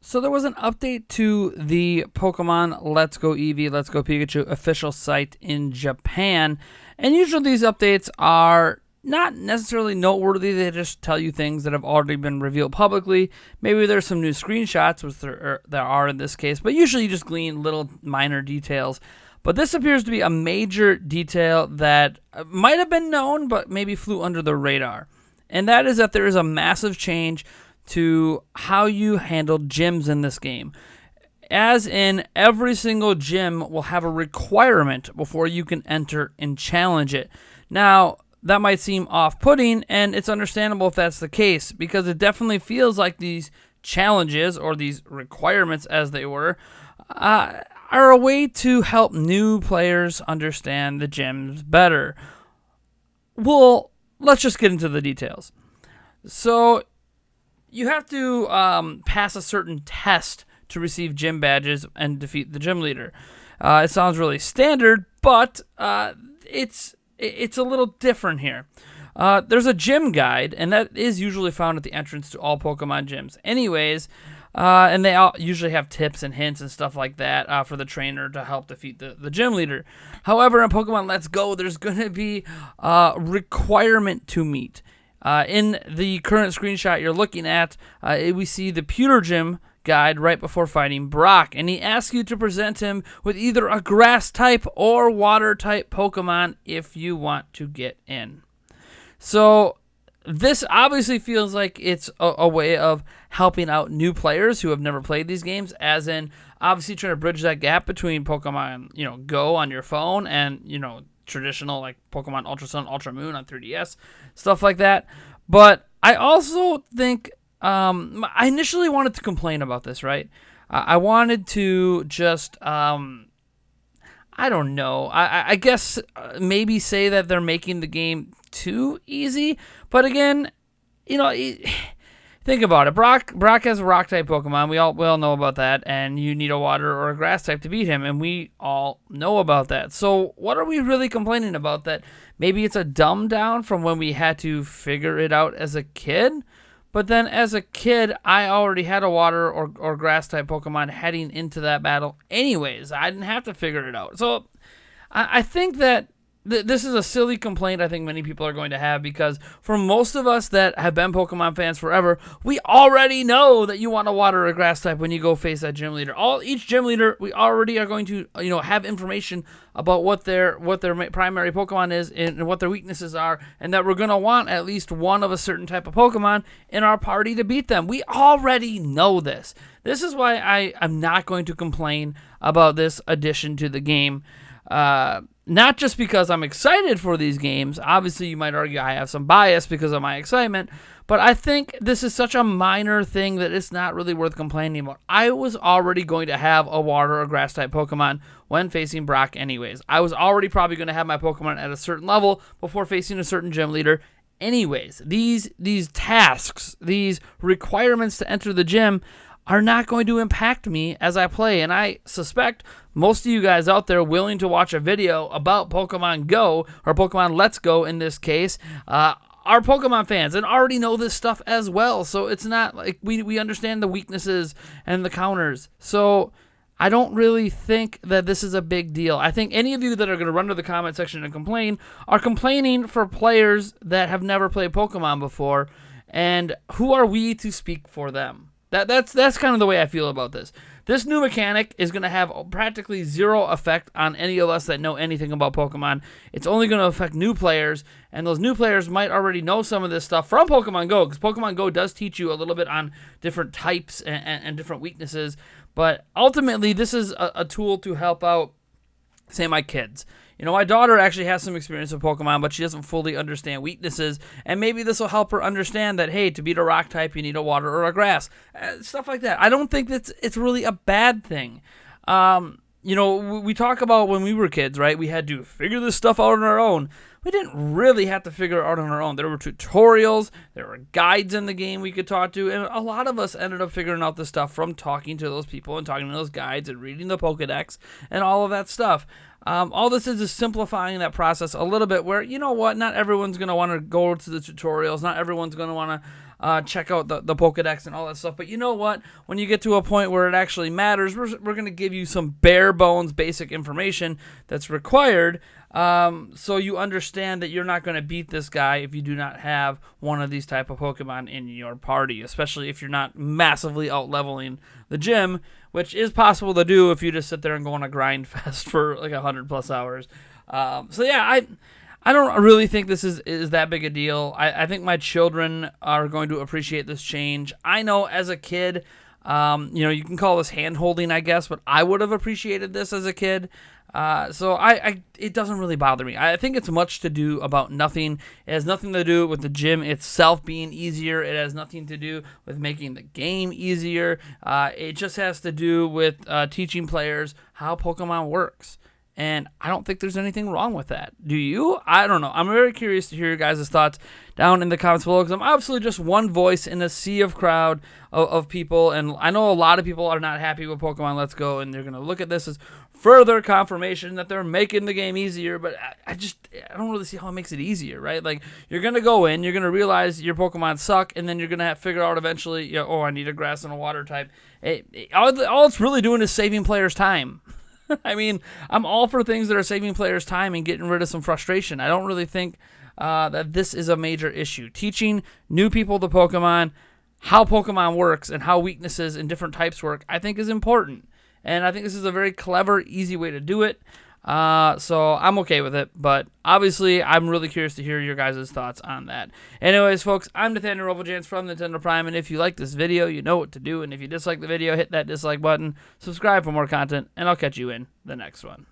So there was an update to the Pokemon Let's Go Eevee, Let's Go Pikachu official site in Japan. And usually these updates are not necessarily noteworthy. They just tell you things that have already been revealed publicly. Maybe there's some new screenshots, which there are in this case. But usually you just glean little minor details. But this appears to be a major detail that might have been known, but maybe flew under the radar. And that is that there is a massive change to how you handle gyms in this game. As in, every single gym will have a requirement before you can enter and challenge it. Now, that might seem off-putting, and it's understandable if that's the case, because it definitely feels like these challenges, or these requirements as they were, are a way to help new players understand the gyms better. Well, let's just get into the details. So, you have to pass a certain test to receive gym badges and defeat the gym leader. It sounds really standard, but it's a little different here. There's a gym guide, and that is usually found at the entrance to all Pokemon gyms. Anyways, and they all usually have tips and hints and stuff like that for the trainer to help defeat the gym leader. However, in Pokemon Let's Go, there's going to be a requirement to meet. In the current screenshot you're looking at, we see the Pewter Gym guide right before fighting Brock, and he asks you to present him with either a grass type or water type Pokemon if you want to get in. So this obviously feels like it's a way of helping out new players who have never played these games, as in obviously trying to bridge that gap between Pokemon Go on your phone and traditional like Pokemon Ultra Sun, Ultra Moon on 3DS, stuff like that. But I also think I initially wanted to complain about this, right? I wanted to just I don't know. I guess maybe say that they're making the game too easy. But again, think about it. Brock has a rock type Pokemon. We all know about that, and you need a water or a grass type to beat him, and we all know about that. So what are we really complaining about? That maybe it's a dumb down from when we had to figure it out as a kid? But then as a kid, I already had a water or grass type Pokemon heading into that battle anyways. I didn't have to figure it out. So I think that this is a silly complaint I think many people are going to have, because for most of us that have been Pokemon fans forever, we already know that you want a water or grass type when you go face that gym leader. Each gym leader, we already are going to have information about what their primary Pokemon is and what their weaknesses are, and that we're going to want at least one of a certain type of Pokemon in our party to beat them. We already know this. This is why I'm not going to complain about this addition to the game. Not just because I'm excited for these games. Obviously, you might argue I have some bias because of my excitement, but I think this is such a minor thing that it's not really worth complaining about. I was already going to have a water or grass type Pokemon when facing Brock anyways. I was already probably going to have my Pokemon at a certain level before facing a certain gym leader anyways. These tasks, these requirements to enter the gym are not going to impact me as I play. And I suspect most of you guys out there willing to watch a video about Pokemon Go, or Pokemon Let's Go in this case, are Pokemon fans and already know this stuff as well. So it's not like we understand the weaknesses and the counters. So I don't really think that this is a big deal. I think any of you that are going to run to the comment section and complain are complaining for players that have never played Pokemon before. And who are we to speak for them? That's kind of the way I feel about this. This new mechanic is going to have practically zero effect on any of us that know anything about Pokemon. It's only going to affect new players, and those new players might already know some of this stuff from Pokemon Go, because Pokemon Go does teach you a little bit on different types and different weaknesses. But ultimately, this is a tool to help out, say, my kids. My daughter actually has some experience with Pokemon, but she doesn't fully understand weaknesses, and maybe this will help her understand that, hey, to beat a rock type, you need a water or a grass. Stuff like that. I don't think it's really a bad thing. We talk about when we were kids, right? We had to figure this stuff out on our own. We didn't really have to figure it out on our own. There were tutorials, there were guides in the game we could talk to, and a lot of us ended up figuring out this stuff from talking to those people and talking to those guides and reading the Pokedex and all of that stuff. All this is simplifying that process a little bit, where, not everyone's going to want to go to the tutorials. Not everyone's going to want check out the Pokedex and all that stuff. But you know what? When you get to a point where it actually matters, we're going to give you some bare bones basic information that's required, so you understand that you're not going to beat this guy if you do not have one of these type of Pokemon in your party, especially if you're not massively out-leveling the gym, which is possible to do if you just sit there and go on a grind fest for like 100+ hours. So yeah, I don't really think this is that big a deal. I think my children are going to appreciate this change. I know as a kid, you can call this hand-holding, I guess, but I would have appreciated this as a kid. So it doesn't really bother me. I think it's much to do about nothing. It has nothing to do with the gym itself being easier. It has nothing to do with making the game easier. It just has to do with teaching players how Pokemon works. And I don't think there's anything wrong with that. Do you? I don't know. I'm very curious to hear your guys' thoughts down in the comments below, because I'm absolutely just one voice in a sea of crowd of people. And I know a lot of people are not happy with Pokemon Let's Go, and they're going to look at this as further confirmation that they're making the game easier. But I don't really see how it makes it easier, right? Like, you're going to go in, you're going to realize your Pokemon suck, and then you're going to have to figure out eventually, I need a grass and a water type. All it's really doing is saving players time. I mean, I'm all for things that are saving players time and getting rid of some frustration. I don't really think that this is a major issue. Teaching new people the Pokemon, how Pokemon works, and how weaknesses and different types work, I think is important. And I think this is a very clever, easy way to do it. So I'm okay with it, but obviously I'm really curious to hear your guys' thoughts on that. Anyways, folks, I'm Nathaniel Roboljans from Nintendo Prime, and if you like this video, you know what to do, and if you dislike the video, hit that dislike button, subscribe for more content, and I'll catch you in the next one.